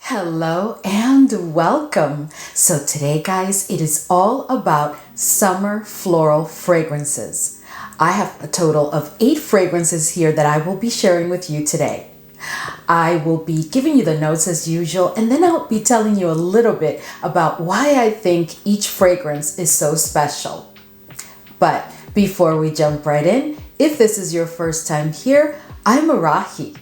Hello and welcome. So today, guys, it is all about summer floral fragrances. I have a total of 8 fragrances here that I will be sharing with you today. I will be giving you the notes as usual, and then I'll be telling you a little bit about why I think each fragrance is so special. But before we jump right in, if this is your first time here, I'm Arahi.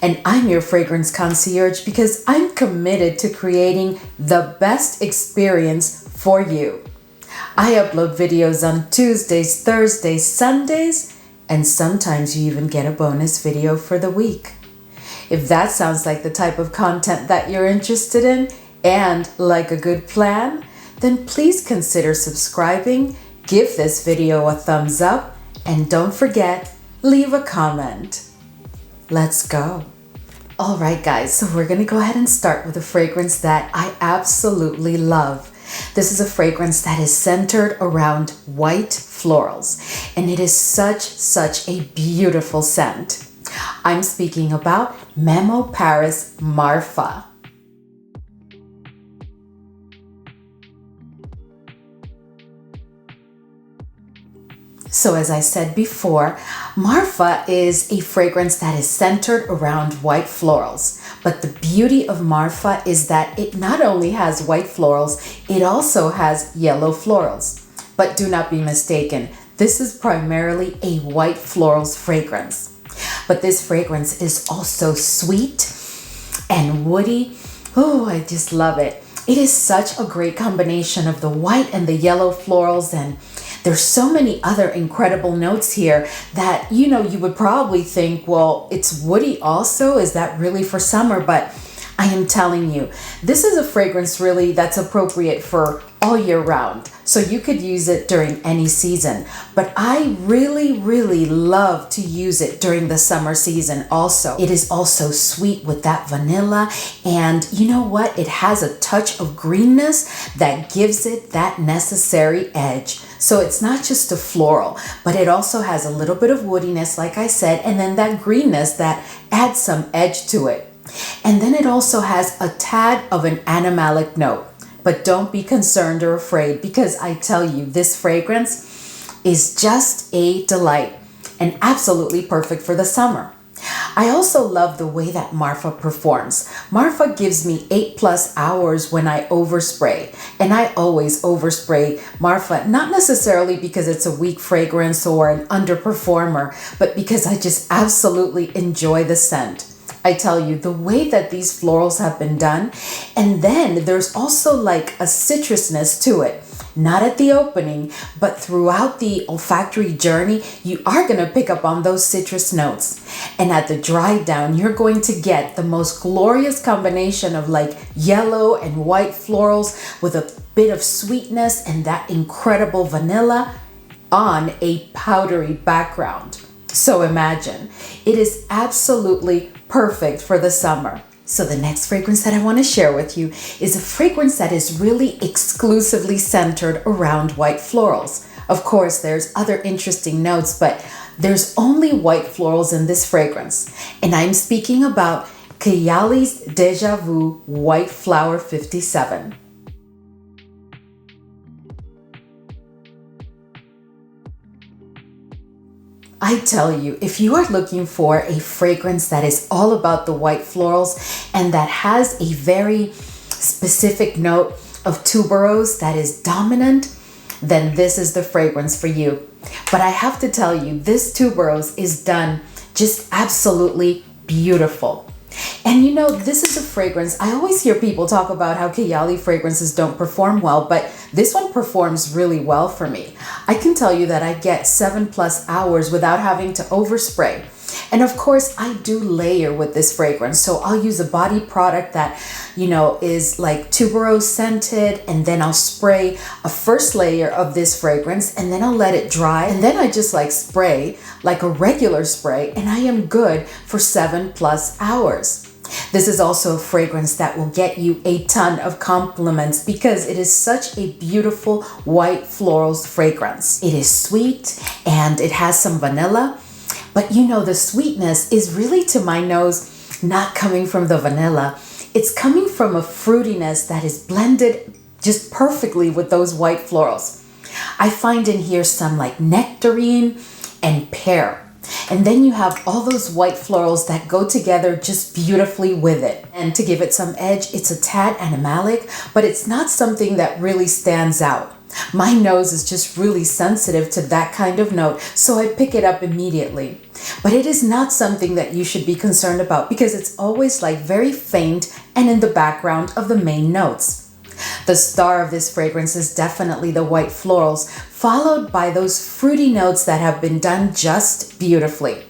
And I'm your fragrance concierge because I'm committed to creating the best experience for you. I upload videos on Tuesdays, Thursdays, Sundays, and sometimes you even get a bonus video for the week. If that sounds like the type of content that you're interested in and like a good plan, then please consider subscribing, give this video a thumbs up, and don't forget, leave a comment. Let's go. All right, guys, so we're gonna go ahead and start with a fragrance that I absolutely love. This is a fragrance that is centered around white florals, and it is such a beautiful scent. I'm speaking about MEMO Paris MARFA. So as I said before, MARFA is a fragrance that is centered around white florals. But the beauty of MARFA is that it not only has white florals, it also has yellow florals. But do not be mistaken, this is primarily a white florals fragrance. But this fragrance is also sweet and woody. Oh, I just love it. It is such a great combination of the white and the yellow florals, and there's so many other incredible notes here that, you would probably think, well, it's woody also. Is that really for summer? But I am telling you, this is a fragrance really that's appropriate for all year round. So you could use it during any season. But I really love to use it during the summer season also. It is also sweet with that vanilla. And you know what? It has a touch of greenness that gives it that necessary edge. So it's not just a floral, but it also has a little bit of woodiness, like I said, and then that greenness that adds some edge to it. And then it also has a tad of an animalic note. But don't be concerned or afraid, because I tell you, this fragrance is just a delight and absolutely perfect for the summer. I also love the way that MARFA performs. MARFA gives me 8+ hours when I overspray. And I always overspray MARFA, not necessarily because it's a weak fragrance or an underperformer, but because I just absolutely enjoy the scent. I tell you, the way that these florals have been done, and then there's also like a citrusness to it. Not at the opening, but throughout the olfactory journey, you are going to pick up on those citrus notes. And at the dry down, you're going to get the most glorious combination of like yellow and white florals with a bit of sweetness and that incredible vanilla on a powdery background. So imagine, it is absolutely perfect for the summer. So the next fragrance that I want to share with you is a fragrance that is really exclusively centered around white florals. Of course, there's other interesting notes, but there's only white florals in this fragrance. And I'm speaking about KAYALI's Deja Vu White Flower 57. I tell you, if you are looking for a fragrance that is all about the white florals and that has a very specific note of tuberose that is dominant, then this is the fragrance for you. But I have to tell you, this tuberose is done just absolutely beautiful. And this is a fragrance, I always hear people talk about how KAYALI fragrances don't perform well, but this one performs really well for me. I can tell you that I get 7+ hours without having to overspray. And of course, I do layer with this fragrance. So I'll use a body product that, is like tuberose scented, and then I'll spray a first layer of this fragrance, and then I'll let it dry. And then I just spray like a regular spray, and I am good for 7+ hours. This is also a fragrance that will get you a ton of compliments because it is such a beautiful white florals fragrance. It is sweet and it has some vanilla, but the sweetness is really, to my nose, not coming from the vanilla. It's coming from a fruitiness that is blended just perfectly with those white florals. I find in here some like nectarine and pear. And then you have all those white florals that go together just beautifully with it. And to give it some edge, it's a tad animalic, but it's not something that really stands out. My nose is just really sensitive to that kind of note, so I pick it up immediately. But it is not something that you should be concerned about because it's always like very faint and in the background of the main notes. The star of this fragrance is definitely the white florals, followed by those fruity notes that have been done just beautifully.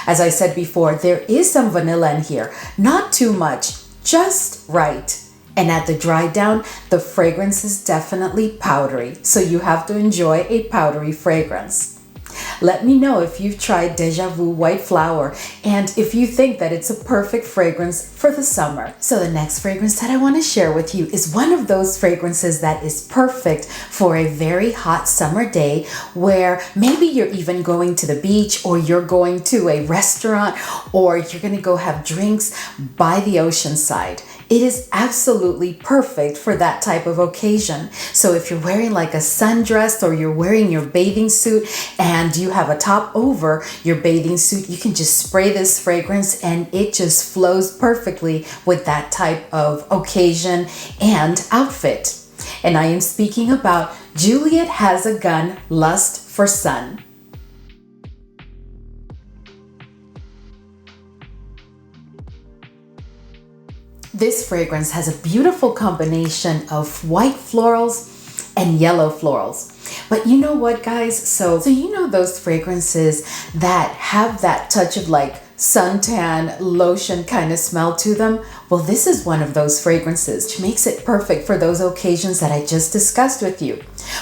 As I said before, there is some vanilla in here, not too much, just right. And at the dry down, the fragrance is definitely powdery, so you have to enjoy a powdery fragrance. Let me know if you've tried Deja Vu White Flower and if you think that it's a perfect fragrance for the summer. So the next fragrance that I want to share with you is one of those fragrances that is perfect for a very hot summer day where maybe you're even going to the beach or you're going to a restaurant or you're going to go have drinks by the ocean side. It is absolutely perfect for that type of occasion. So if you're wearing like a sundress or you're wearing your bathing suit and you have a top over your bathing suit, you can just spray this fragrance and it just flows perfectly with that type of occasion and outfit. And I am speaking about Juliette Has a Gun Lust for Sun. This fragrance has a beautiful combination of white florals and yellow florals. But you know what, guys? So you know those fragrances that have that touch of like suntan lotion kind of smell to them? Well, this is one of those fragrances which makes it perfect for those occasions that I just discussed with you.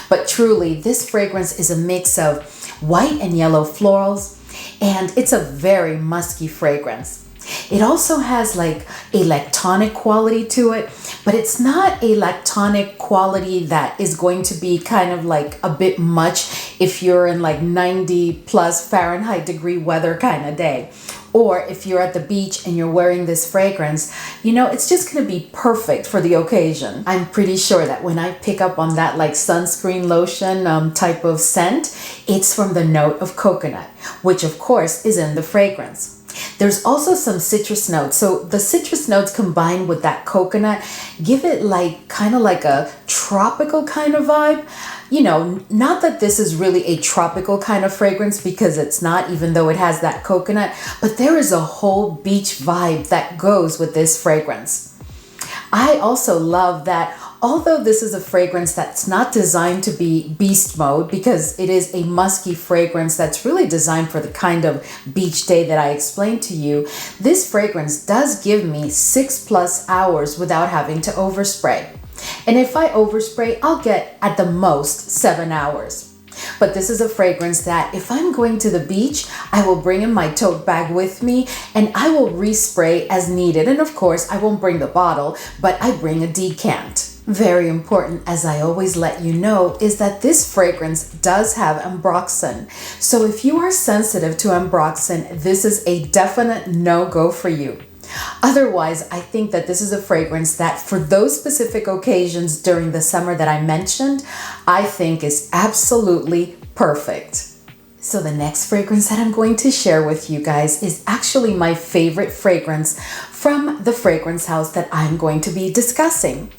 But truly, this fragrance is a mix of white and yellow florals, and it's a very musky fragrance. It also has like a lactonic quality to it, but it's not a lactonic quality that is going to be kind of like a bit much if you're in like 90 plus Fahrenheit degree weather kind of day. Or if you're at the beach and you're wearing this fragrance, you know, it's just going to be perfect for the occasion. I'm pretty sure that when I pick up on that like sunscreen lotion type of scent, it's from the note of coconut, which of course is in the fragrance. There's also some citrus notes. So the citrus notes combined with that coconut give it like kind of like a tropical kind of vibe. You know, not that this is really a tropical kind of fragrance because it's not, even though it has that coconut, but there is a whole beach vibe that goes with this fragrance. I also love that although this is a fragrance that's not designed to be beast mode because it is a musky fragrance that's really designed for the kind of beach day that I explained to you, this fragrance does give me 6+ hours without having to overspray. And if I overspray, I'll get at the most 7 hours. But this is a fragrance that if I'm going to the beach, I will bring in my tote bag with me and I will respray as needed. And of course, I won't bring the bottle, but I bring a decant. Very important, as I always let you know, is that this fragrance does have ambroxan. So if you are sensitive to ambroxan, this is a definite no-go for you. Otherwise, I think that this is a fragrance that for those specific occasions during the summer that I mentioned, I think is absolutely perfect. So the next fragrance that I'm going to share with you guys is actually my favorite fragrance from the fragrance house that I'm going to be discussing.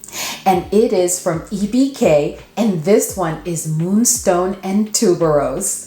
And it is from EBK, and this one is Moonstone and Tuberose.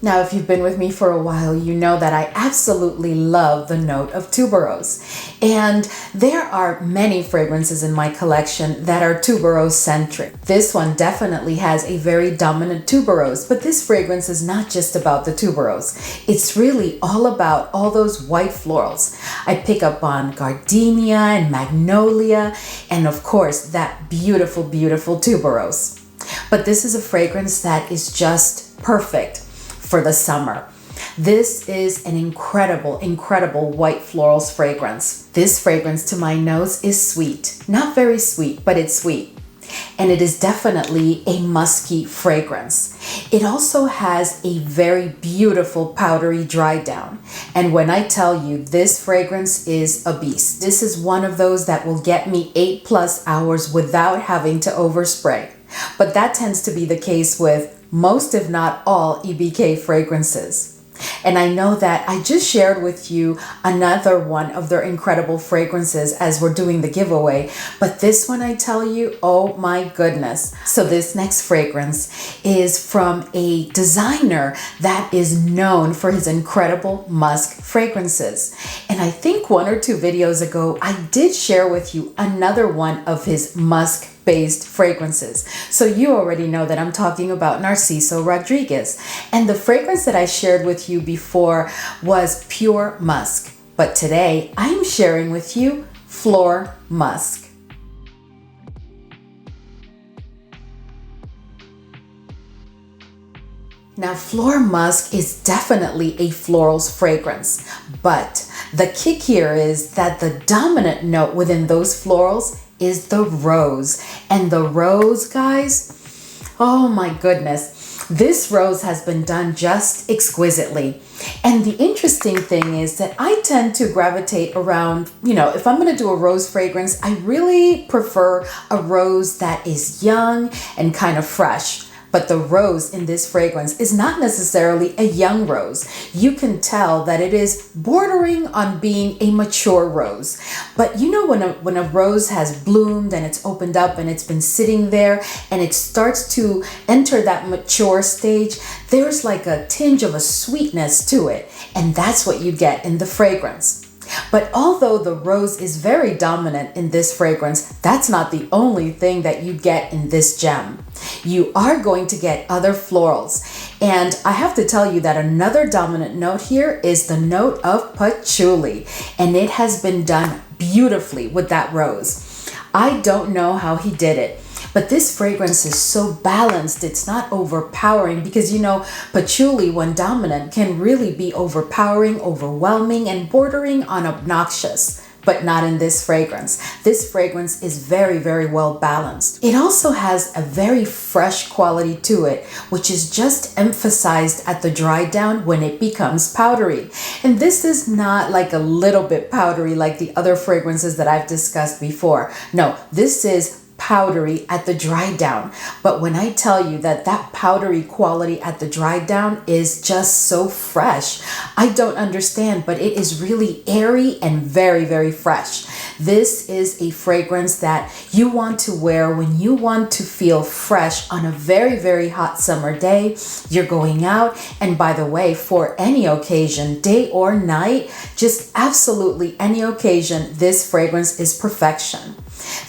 Now, if you've been with me for a while, you know that I absolutely love the note of tuberose. And there are many fragrances in my collection that are tuberose centric. This one definitely has a very dominant tuberose, but this fragrance is not just about the tuberose. It's really all about all those white florals. I pick up on gardenia and magnolia, and of course, that beautiful, beautiful tuberose. But this is a fragrance that is just perfect for the summer. This is an incredible, incredible white florals fragrance. This fragrance to my nose is sweet. Not very sweet, but it's sweet. and it is definitely a musky fragrance. It also has a very beautiful powdery dry down. And when I tell you this fragrance is a beast, this is one of those that will get me 8+ hours without having to overspray. But that tends to be the case with most, if not all, EBK fragrances. And I know that I just shared with you another one of their incredible fragrances as we're doing the giveaway, but this one, I tell you, oh my goodness. So this next fragrance is from a designer that is known for his incredible musk fragrances. And I think 1 or 2 videos ago, I did share with you another one of his musk based fragrances. So you already know that I'm talking about Narciso Rodriguez. And the fragrance that I shared with you before was Pure Musk. But today I'm sharing with you Fleur Musk. Now, Fleur Musk is definitely a florals fragrance, but the kick here is that the dominant note within those florals is the rose. And the rose, guys, oh my goodness, this rose has been done just exquisitely. And the interesting thing is that I tend to gravitate around, if I'm going to do a rose fragrance, I really prefer a rose that is young and kind of fresh. But the rose in this fragrance is not necessarily a young rose. You can tell that it is bordering on being a mature rose. But when a rose has bloomed and it's opened up and it's been sitting there and it starts to enter that mature stage, there's like a tinge of a sweetness to it. And that's what you get in the fragrance. But although the rose is very dominant in this fragrance, that's not the only thing that you get in this gem. You are going to get other florals. And I have to tell you that another dominant note here is the note of patchouli. And it has been done beautifully with that rose. I don't know how he did it. But this fragrance is so balanced, it's not overpowering because patchouli, when dominant, can really be overpowering, overwhelming, and bordering on obnoxious. But not in this fragrance. This fragrance is very, very well balanced. It also has a very fresh quality to it, which is just emphasized at the dry down when it becomes powdery. And this is not like a little bit powdery like the other fragrances that I've discussed before. No, this is powdery at the dry down. But when I tell you that that powdery quality at the dry down is just so fresh, I don't understand, but it is really airy and very, very fresh. This is a fragrance that you want to wear when you want to feel fresh on a very, very hot summer day. You're going out, and by the way, for any occasion, day or night, just absolutely any occasion, this fragrance is perfection.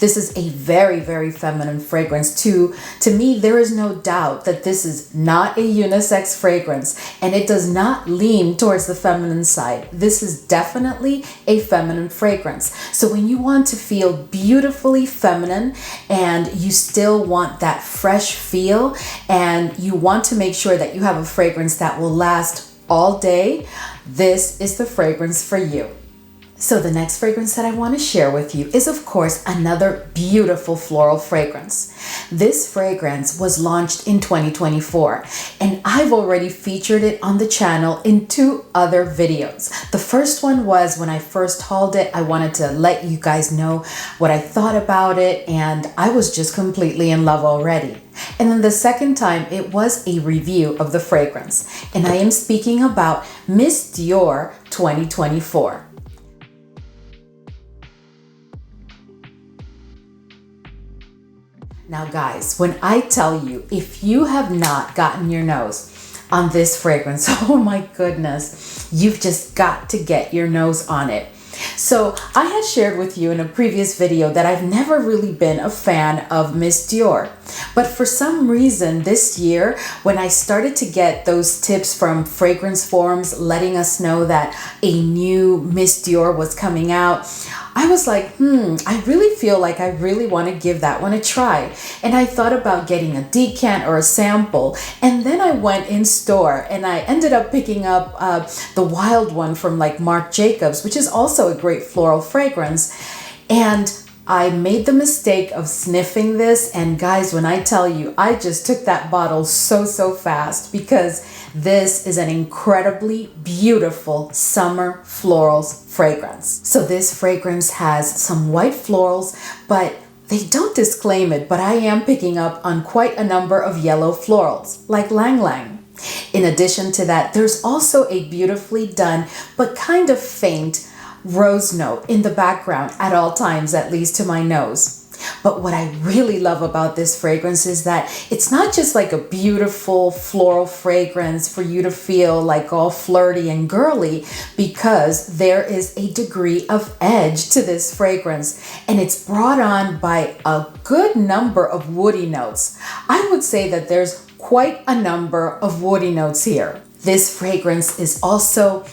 This is a very, very feminine fragrance too. To me, there is no doubt that this is not a unisex fragrance, and it does not lean towards the feminine side. This is definitely a feminine fragrance. So when you want to feel beautifully feminine and you still want that fresh feel and you want to make sure that you have a fragrance that will last all day, this is the fragrance for you. So the next fragrance that I want to share with you is, of course, another beautiful floral fragrance. This fragrance was launched in 2024, and I've already featured it on the channel in 2 other videos. The first one was when I first hauled it. I wanted to let you guys know what I thought about it, and I was just completely in love already. And then the second time, it was a review of the fragrance, and I am speaking about Miss Dior 2024. Now guys, when I tell you, if you have not gotten your nose on this fragrance, oh my goodness, you've just got to get your nose on it. So I had shared with you in a previous video that I've never really been a fan of Miss Dior. But for some reason this year, when I started to get those tips from fragrance forums letting us know that a new Miss Dior was coming out, I was like, I really feel like I really want to give that one a try. And I thought about getting a decant or a sample. And then I went in store and I ended up picking up the wild one from like Marc Jacobs, which is also a great floral fragrance. And I made the mistake of sniffing this, and guys, when I tell you, I just took that bottle so fast because this is an incredibly beautiful summer florals fragrance. So this fragrance has some white florals, but they don't disclaim it, but I am picking up on quite a number of yellow florals, like Lang Lang. In addition to that, there's also a beautifully done, but kind of faint rose note in the background at all times, at least to my nose. But what I really love about this fragrance is that it's not just like a beautiful floral fragrance for you to feel like all flirty and girly, because there is a degree of edge to this fragrance, and it's brought on by a good number of woody notes. I would say that there's quite a number of woody notes here. This fragrance is also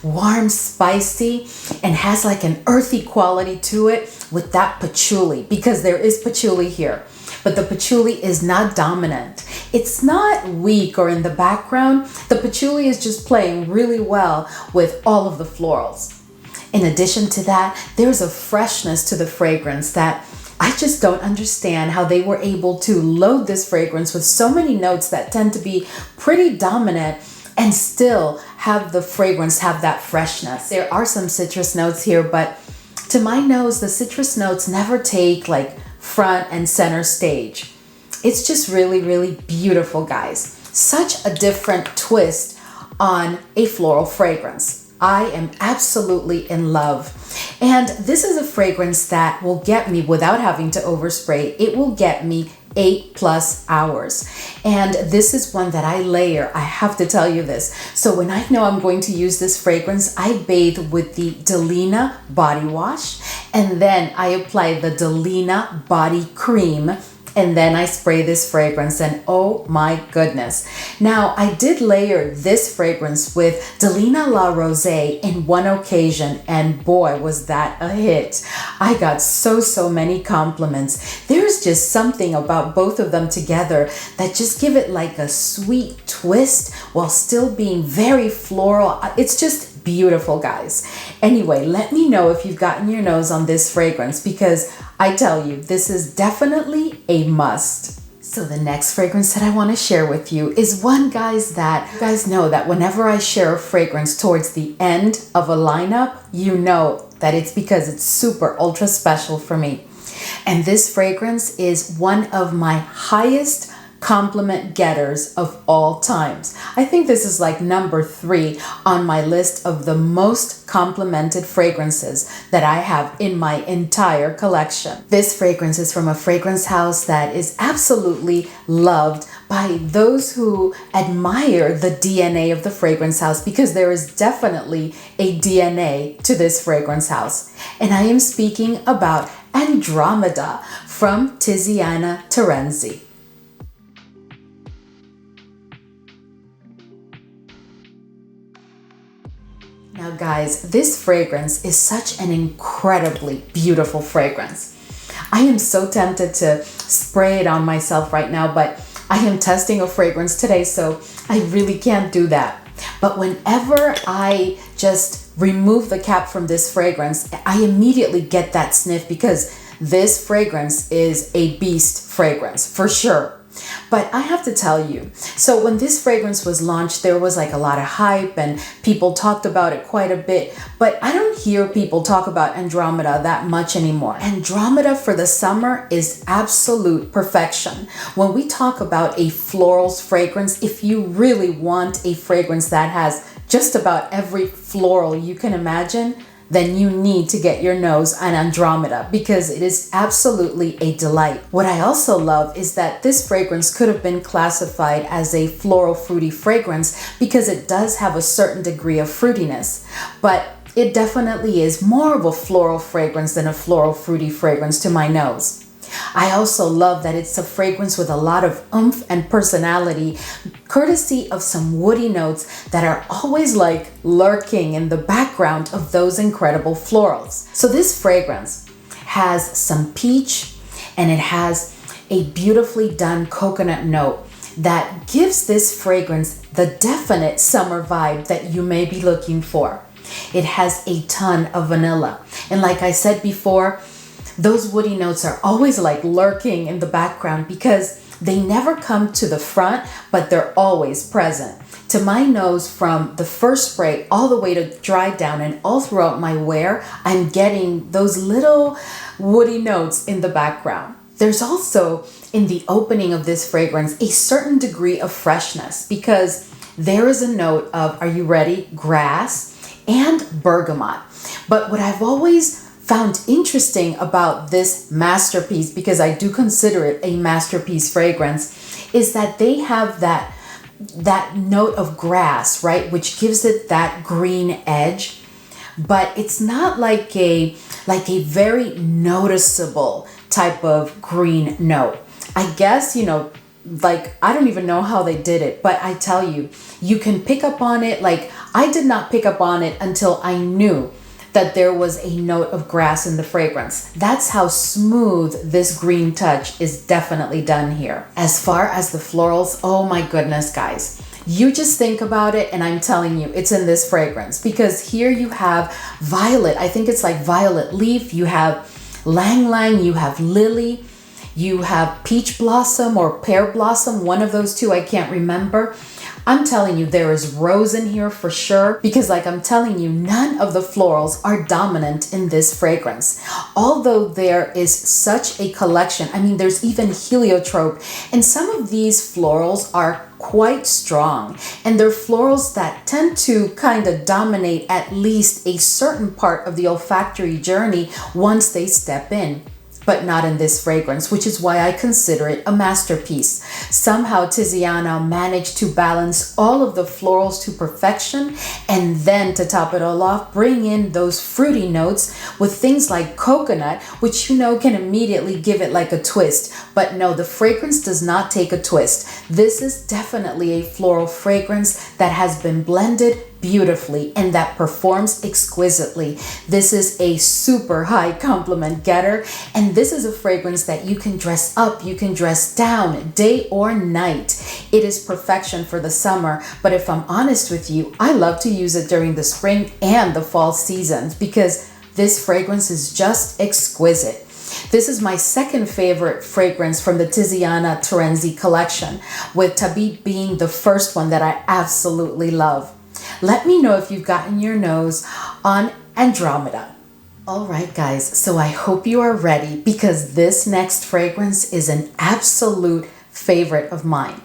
warm, spicy, and has like an earthy quality to it with that patchouli, because there is patchouli here, but the patchouli is not dominant. It's not weak or in the background. The patchouli is just playing really well with all of the florals. In addition to that, there's a freshness to the fragrance that I just don't understand how they were able to load this fragrance with so many notes that tend to be pretty dominant and still have the fragrance have that freshness. There are some citrus notes here, but to my nose, the citrus notes never take like front and center stage. It's just really beautiful, guys. Such a different twist on a floral fragrance. I am absolutely in love. And this is a fragrance that will get me, without having to overspray, it will get me 8+ hours. And this is one that I layer. I have to tell you this. So when I know I'm going to use this fragrance, I bathe with the Delina body wash, and then I apply the Delina body cream, and then I spray this fragrance, and oh my goodness. Now, I did layer this fragrance with Delina La Rose in one occasion, and boy, was that a hit. I got so many compliments. There's just something about both of them together that just give it like a sweet twist while still being very floral. It's just beautiful, guys. Anyway, let me know if you've gotten your nose on this fragrance, because I tell you, this is definitely a must. So the next fragrance that I want to share with you is one, guys, that you guys know that whenever I share a fragrance towards the end of a lineup, you know that it's because it's super ultra special for me. And this fragrance is one of my highest compliment getters of all times. I think this is like number 3 on my list of the most complimented fragrances that I have in my entire collection. This fragrance is from a fragrance house that is absolutely loved by those who admire the DNA of the fragrance house, because there is definitely a DNA to this fragrance house. And I am speaking about Andromeda from Tiziana Terenzi. Now guys, this fragrance is such an incredibly beautiful fragrance. I am so tempted to spray it on myself right now, but I am testing a fragrance today, so I really can't do that. But whenever I just remove the cap from this fragrance, I immediately get that sniff, because this fragrance is a beast fragrance for sure. But I have to tell you, so when this fragrance was launched, there was like a lot of hype and people talked about it quite a bit, but I don't hear people talk about Andromeda that much anymore. Andromeda for the summer is absolute perfection. When we talk about a florals fragrance, if you really want a fragrance that has just about every floral you can imagine, then you need to get your nose on Andromeda, because it is absolutely a delight. What I also love is that this fragrance could have been classified as a floral fruity fragrance, because it does have a certain degree of fruitiness, but it definitely is more of a floral fragrance than a floral fruity fragrance to my nose. I also love that it's a fragrance with a lot of oomph and personality, courtesy of some woody notes that are always like lurking in the background of those incredible florals. So this fragrance has some peach, and it has a beautifully done coconut note that gives this fragrance the definite summer vibe that you may be looking for. It has a ton of vanilla, and like I said before, those woody notes are always like lurking in the background because they never come to the front, but they're always present. To my nose, from the first spray all the way to dry down and all throughout my wear, I'm getting those little woody notes in the background. There's also, in the opening of this fragrance, a certain degree of freshness because there is a note of, are you ready? Grass and bergamot. But what I've always found interesting about this masterpiece, because I do consider it a masterpiece fragrance, is that they have that note of grass, right? Which gives it that green edge, but it's not like a very noticeable type of green note. I guess, like, I don't even know how they did it, but I tell you, you can pick up on it. Like, I did not pick up on it until I knew that there was a note of grass in the fragrance. That's how smooth this green touch is definitely done here. As far as the florals, oh my goodness, guys. You just think about it and I'm telling you, it's in this fragrance because here you have violet. I think it's like violet leaf. You have lang lang, you have lily, you have peach blossom or pear blossom, one of those two, I can't remember. I'm telling you, there is rose in here for sure because, like I'm telling you, none of the florals are dominant in this fragrance. Although there is such a collection, I mean, there's even heliotrope, and some of these florals are quite strong, and they're florals that tend to kind of dominate at least a certain part of the olfactory journey once they step in. But not in this fragrance, which is why I consider it a masterpiece. Somehow Tiziana managed to balance all of the florals to perfection, and then to top it all off, bring in those fruity notes with things like coconut, which can immediately give it like a twist. But no, the fragrance does not take a twist. This is definitely a floral fragrance that has been blended beautifully and that performs exquisitely. This is a super high compliment getter, and this is a fragrance that you can dress up, you can dress down, day or night. It is perfection for the summer, but if I'm honest with you, I love to use it during the spring and the fall seasons because this fragrance is just exquisite. This is my second favorite fragrance from the Tiziana Terenzi collection, with Tabit being the first one that I absolutely love. Let me know if you've gotten your nose on Andromeda. All right, guys, so I hope you are ready because this next fragrance is an absolute favorite of mine.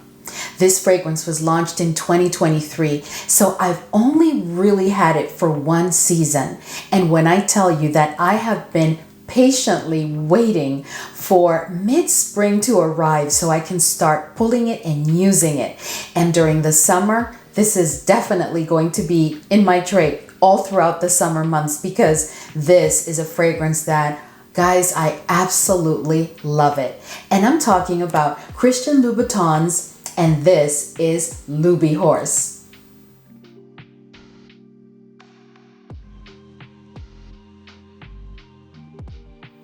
This fragrance was launched in 2023, so I've only really had it for one season. And when I tell you that I have been patiently waiting for mid-spring to arrive so I can start pulling it and using it. And during the summer, this is definitely going to be in my tray all throughout the summer months because this is a fragrance that, guys, I absolutely love it. And I'm talking about Christian Louboutin's, and this is LOUBIHORSE.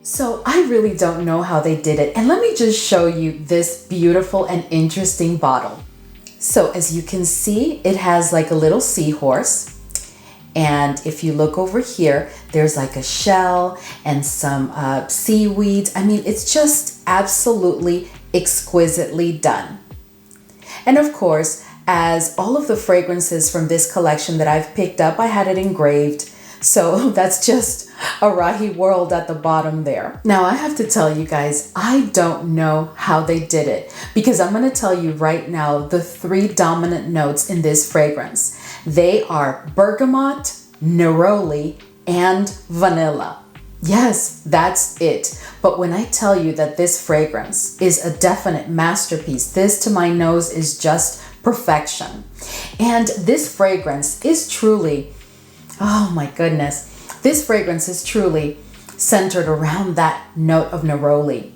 So I really don't know how they did it. And let me just show you this beautiful and interesting bottle. So as you can see, it has like a little seahorse. And if you look over here, there's like a shell and some seaweed. I mean, it's just absolutely exquisitely done. And of course, as all of the fragrances from this collection that I've picked up, I had it engraved. So that's just ArahiWorld at the bottom there. Now I have to tell you guys, I don't know how they did it because I'm going to tell you right now the three dominant notes in this fragrance. They are bergamot, neroli, and vanilla. Yes, that's it. But when I tell you that this fragrance is a definite masterpiece, this to my nose is just perfection. And this fragrance is truly, oh my goodness, this fragrance is truly centered around that note of neroli.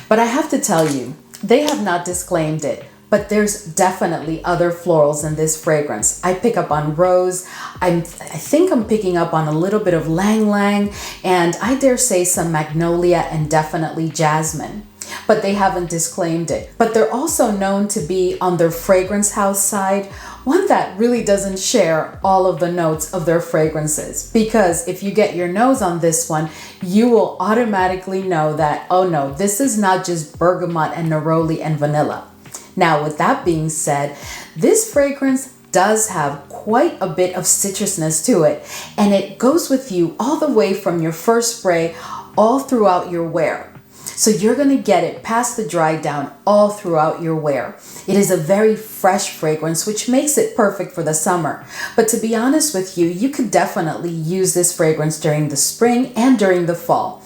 But I have to tell you, they have not disclaimed it, but there's definitely other florals in this fragrance. I pick up on rose, I think I'm picking up on a little bit of lang lang, and I dare say some magnolia and definitely jasmine. But they haven't disclaimed it. But they're also known to be on their fragrance house side one that really doesn't share all of the notes of their fragrances. Because if you get your nose on this one, you will automatically know that, oh no, this is not just bergamot and neroli and vanilla. Now, with that being said, this fragrance does have quite a bit of citrusness to it, and it goes with you all the way from your first spray all throughout your wear. So you're going to get it past the dry down all throughout your wear. It is a very fresh fragrance, which makes it perfect for the summer. But to be honest with you, you could definitely use this fragrance during the spring and during the fall.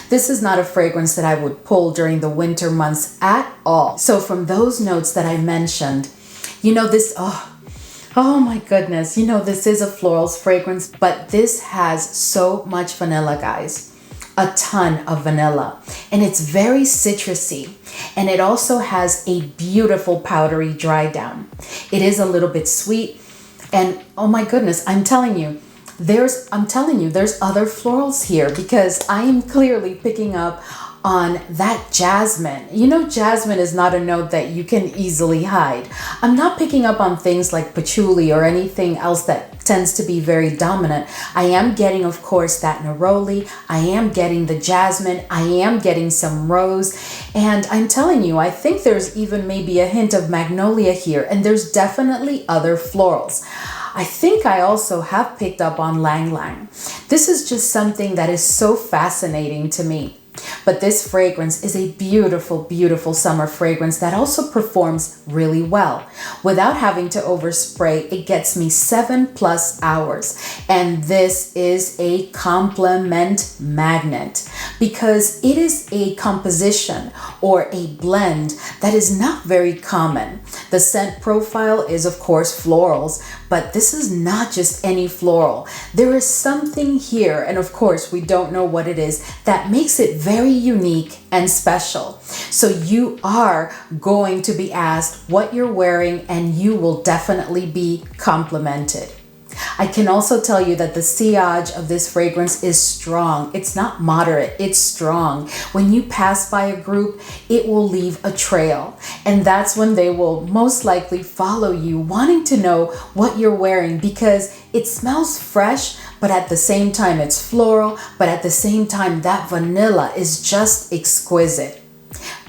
This is not a fragrance that I would pull during the winter months at all. So from those notes that I mentioned, you know, this, oh my goodness, you know, this is a florals fragrance, but this has so much vanilla, guys. A ton of vanilla, and it's very citrusy, and it also has a beautiful powdery dry down. It is a little bit sweet, and oh my goodness, I'm telling you there's other florals here, because I am clearly picking up on that jasmine. You know, jasmine is not a note that you can easily hide. I'm not picking up on things like patchouli or anything else that tends to be very dominant. I am getting, of course, that neroli. I am getting the jasmine. I am getting some rose. And I'm telling you, I think there's even maybe a hint of magnolia here. And there's definitely other florals. I think I also have picked up on Lang Lang. This is just something that is so fascinating to me. But this fragrance is a beautiful, beautiful summer fragrance that also performs really well. Without having to overspray, it gets me 7+ hours. And this is a compliment magnet, because it is a composition or a blend that is not very common. The scent profile is, of course, florals, but this is not just any floral. There is something here, and of course, we don't know what it is, that makes it very unique and special. So you are going to be asked what you're wearing, and you will definitely be complimented. I can also tell you that the sillage of this fragrance is strong. It's not moderate, it's strong. When you pass by a group, it will leave a trail. And that's when they will most likely follow you, wanting to know what you're wearing, because it smells fresh, but at the same time it's floral, but at the same time that vanilla is just exquisite.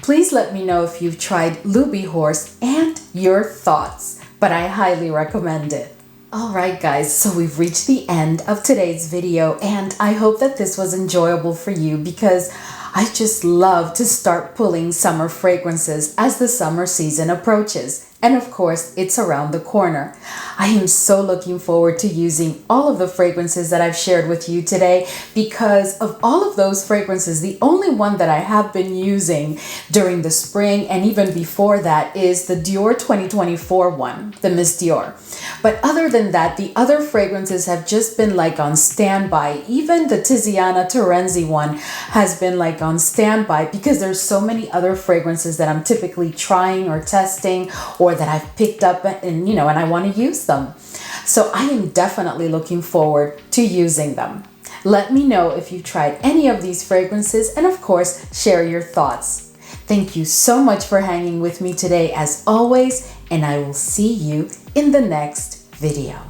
Please let me know if you've tried LOUBIHORSE and your thoughts, but I highly recommend it. Alright guys, so we've reached the end of today's video, and I hope that this was enjoyable for you, because I just love to start pulling summer fragrances as the summer season approaches. And of course, it's around the corner. I am so looking forward to using all of the fragrances that I've shared with you today, because of all of those fragrances, the only one that I have been using during the spring and even before that is the Dior 2024 one, the Miss Dior. But other than that, the other fragrances have just been like on standby. Even the TIZIANA TERENZI one has been like on standby, because there's so many other fragrances that I'm typically trying or testing, or that I've picked up and and I want to use them. So I am definitely looking forward to using them. Let me know if you've tried any of these fragrances, and of course, share your thoughts. Thank you so much for hanging with me today as always, and I will see you in the next video.